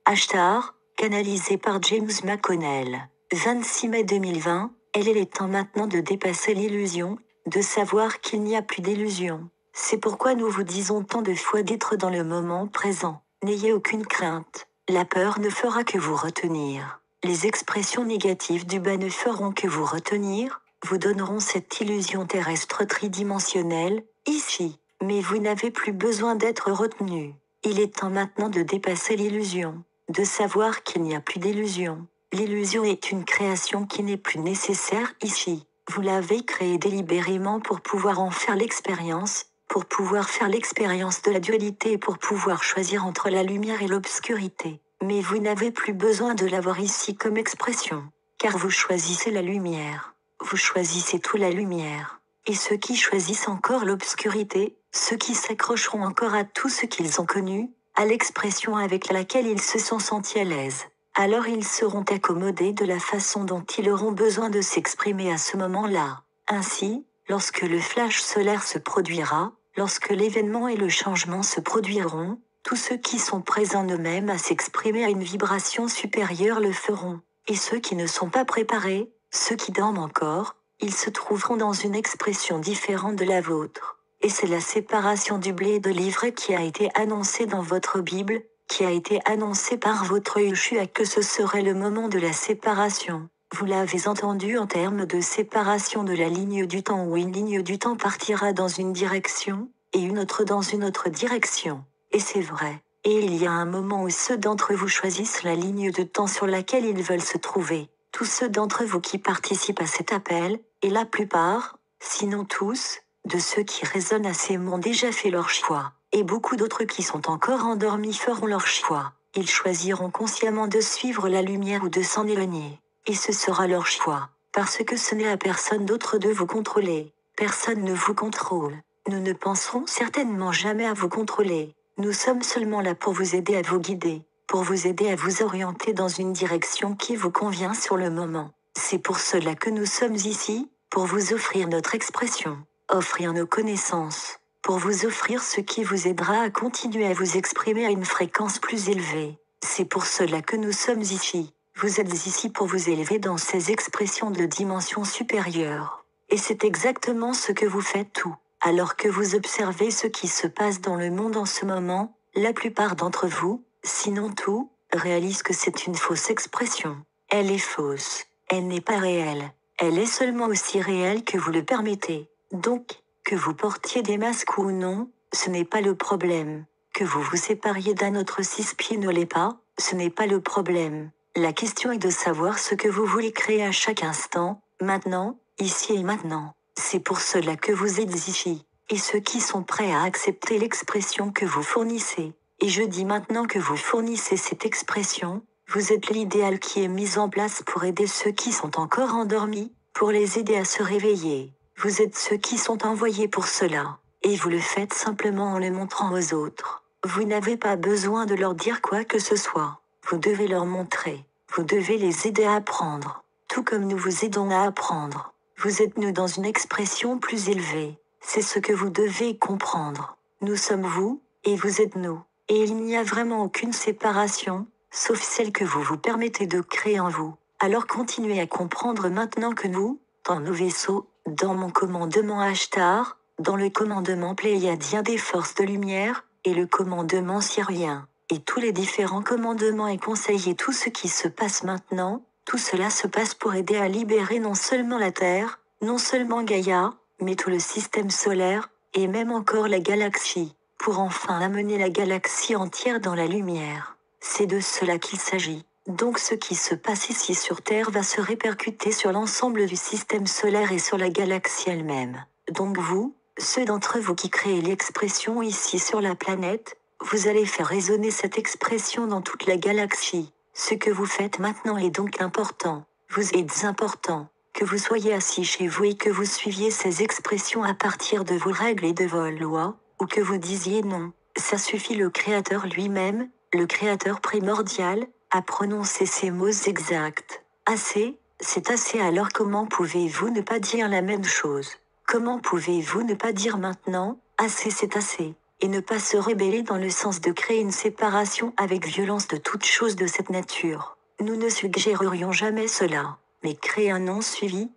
Ashtar, canalisé par James McConnell. 26 mai 2020, il est temps maintenant de dépasser l'illusion, de savoir qu'il n'y a plus d'illusion. C'est pourquoi nous vous disons tant de fois d'être dans le moment présent. N'ayez aucune crainte. La peur ne fera que vous retenir. Les expressions négatives du bas ne feront que vous retenir, vous donneront cette illusion terrestre tridimensionnelle, ici. Mais vous n'avez plus besoin d'être retenu. Il est temps maintenant de dépasser l'illusion, de savoir qu'il n'y a plus d'illusion. L'illusion est une création qui n'est plus nécessaire ici. Vous l'avez créée délibérément pour pouvoir en faire l'expérience, pour pouvoir faire l'expérience de la dualité et pour pouvoir choisir entre la lumière et l'obscurité. Mais vous n'avez plus besoin de l'avoir ici comme expression, car vous choisissez la lumière. Vous choisissez tout la lumière. Et ceux qui choisissent encore l'obscurité, ceux qui s'accrocheront encore à tout ce qu'ils ont connu, à l'expression avec laquelle ils se sont sentis à l'aise, alors ils seront accommodés de la façon dont ils auront besoin de s'exprimer à ce moment-là. Ainsi, lorsque le flash solaire se produira, lorsque l'événement et le changement se produiront, tous ceux qui sont présents eux-mêmes à s'exprimer à une vibration supérieure le feront. Et ceux qui ne sont pas préparés, ceux qui dorment encore, ils se trouveront dans une expression différente de la vôtre. Et c'est la séparation du blé et de l'ivraie qui a été annoncée dans votre Bible, qui a été annoncée par votre Yeshua que ce serait le moment de la séparation. Vous l'avez entendu en termes de séparation de la ligne du temps où une ligne du temps partira dans une direction, et une autre dans une autre direction. Et c'est vrai. Et il y a un moment où ceux d'entre vous choisissent la ligne de temps sur laquelle ils veulent se trouver. Tous ceux d'entre vous qui participent à cet appel, et la plupart, sinon tous, de ceux qui résonnent assez m'ont déjà fait leur choix. Et beaucoup d'autres qui sont encore endormis feront leur choix. Ils choisiront consciemment de suivre la lumière ou de s'en éloigner. Et ce sera leur choix. Parce que ce n'est à personne d'autre de vous contrôler. Personne ne vous contrôle. Nous ne penserons certainement jamais à vous contrôler. Nous sommes seulement là pour vous aider à vous guider, pour vous aider à vous orienter dans une direction qui vous convient sur le moment. C'est pour cela que nous sommes ici, pour vous offrir notre expression, offrir nos connaissances, pour vous offrir ce qui vous aidera à continuer à vous exprimer à une fréquence plus élevée. C'est pour cela que nous sommes ici. Vous êtes ici pour vous élever dans ces expressions de dimension supérieure. Et c'est exactement ce que vous faites tout. Alors que vous observez ce qui se passe dans le monde en ce moment, la plupart d'entre vous, sinon tout, réalisent que c'est une fausse expression. Elle est fausse. Elle n'est pas réelle. Elle est seulement aussi réelle que vous le permettez. Donc, que vous portiez des masques ou non, ce n'est pas le problème. Que vous vous sépariez d'un autre 6 pieds ne l'est pas, ce n'est pas le problème. La question est de savoir ce que vous voulez créer à chaque instant, maintenant, ici et maintenant. C'est pour cela que vous êtes ici. Et ceux qui sont prêts à accepter l'expression que vous fournissez. Et je dis maintenant que vous fournissez cette expression, vous êtes l'idéal qui est mis en place pour aider ceux qui sont encore endormis, pour les aider à se réveiller. Vous êtes ceux qui sont envoyés pour cela. Et vous le faites simplement en le montrant aux autres. Vous n'avez pas besoin de leur dire quoi que ce soit. Vous devez leur montrer. Vous devez les aider à apprendre. Tout comme nous vous aidons à apprendre. Vous êtes nous dans une expression plus élevée. C'est ce que vous devez comprendre. Nous sommes vous, et vous êtes nous. Et il n'y a vraiment aucune séparation, sauf celle que vous vous permettez de créer en vous. Alors continuez à comprendre maintenant que nous, dans nos vaisseaux, dans mon commandement Ashtar, dans le commandement pléiadien des forces de lumière, et le commandement syrien, et tous les différents commandements et conseils et tout ce qui se passe maintenant, tout cela se passe pour aider à libérer non seulement la Terre, non seulement Gaïa, mais tout le système solaire, et même encore la galaxie, pour enfin amener la galaxie entière dans la lumière. C'est de cela qu'il s'agit. Donc ce qui se passe ici sur Terre va se répercuter sur l'ensemble du système solaire et sur la galaxie elle-même. Donc vous, ceux d'entre vous qui créez l'expression ici sur la planète, vous allez faire résonner cette expression dans toute la galaxie. Ce que vous faites maintenant est donc important. Vous êtes important. Que vous soyez assis chez vous et que vous suiviez ces expressions à partir de vos règles et de vos lois, ou que vous disiez non, ça suffit, le Créateur lui-même, le Créateur primordial, a prononcé ces mots exacts. Assez, c'est assez. Alors comment pouvez-vous ne pas dire la même chose? Comment pouvez-vous ne pas dire maintenant, assez c'est assez? et ne pas se rebeller dans le sens de créer une séparation avec violence de toute chose de cette nature. Nous ne suggérerions jamais cela, mais créez un non suivi,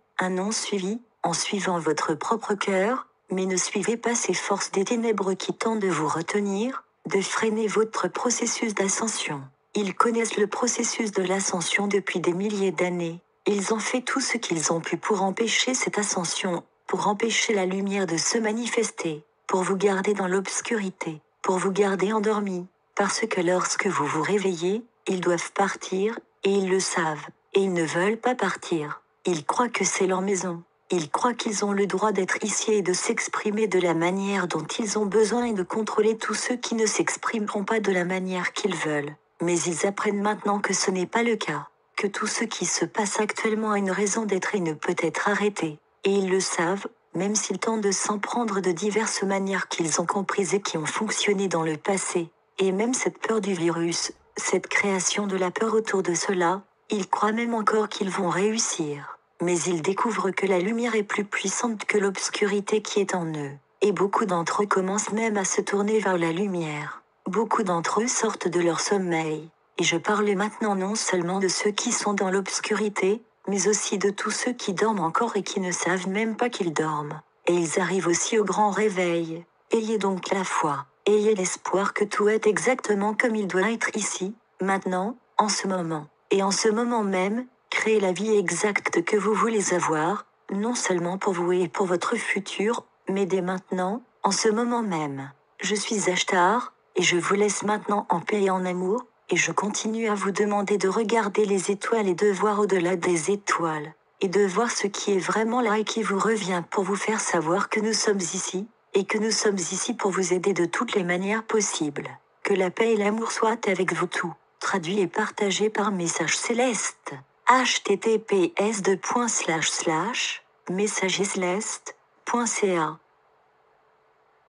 en suivant votre propre cœur, mais ne suivez pas ces forces des ténèbres qui tentent de vous retenir, de freiner votre processus d'ascension. Ils connaissent le processus de l'ascension depuis des milliers d'années. Ils ont fait tout ce qu'ils ont pu pour empêcher cette ascension, pour empêcher la lumière de se manifester, pour vous garder dans l'obscurité, pour vous garder endormi, parce que lorsque vous vous réveillez, ils doivent partir, et ils le savent, et ils ne veulent pas partir. Ils croient que c'est leur maison. Ils croient qu'ils ont le droit d'être ici et de s'exprimer de la manière dont ils ont besoin et de contrôler tous ceux qui ne s'exprimeront pas de la manière qu'ils veulent. Mais ils apprennent maintenant que ce n'est pas le cas, que tout ce qui se passe actuellement a une raison d'être et ne peut être arrêté. Et ils le savent, même s'ils tentent de s'en prendre de diverses manières qu'ils ont comprises et qui ont fonctionné dans le passé. Et même cette peur du virus, cette création de la peur autour de cela, ils croient même encore qu'ils vont réussir. Mais ils découvrent que la lumière est plus puissante que l'obscurité qui est en eux. Et beaucoup d'entre eux commencent même à se tourner vers la lumière. Beaucoup d'entre eux sortent de leur sommeil. Et je parle maintenant non seulement de ceux qui sont dans l'obscurité, mais aussi de tous ceux qui dorment encore et qui ne savent même pas qu'ils dorment. Et ils arrivent aussi au grand réveil. Ayez donc la foi, ayez l'espoir que tout est exactement comme il doit être ici, maintenant, en ce moment. Et en ce moment même, créez la vie exacte que vous voulez avoir, non seulement pour vous et pour votre futur, mais dès maintenant, en ce moment même. Je suis Ashtar, et je vous laisse maintenant en paix et en amour, et je continue à vous demander de regarder les étoiles et de voir au-delà des étoiles, et de voir ce qui est vraiment là et qui vous revient pour vous faire savoir que nous sommes ici, et que nous sommes ici pour vous aider de toutes les manières possibles. Que la paix et l'amour soient avec vous tous. Traduit et partagé par Message Céleste. https://messagesceleste.ca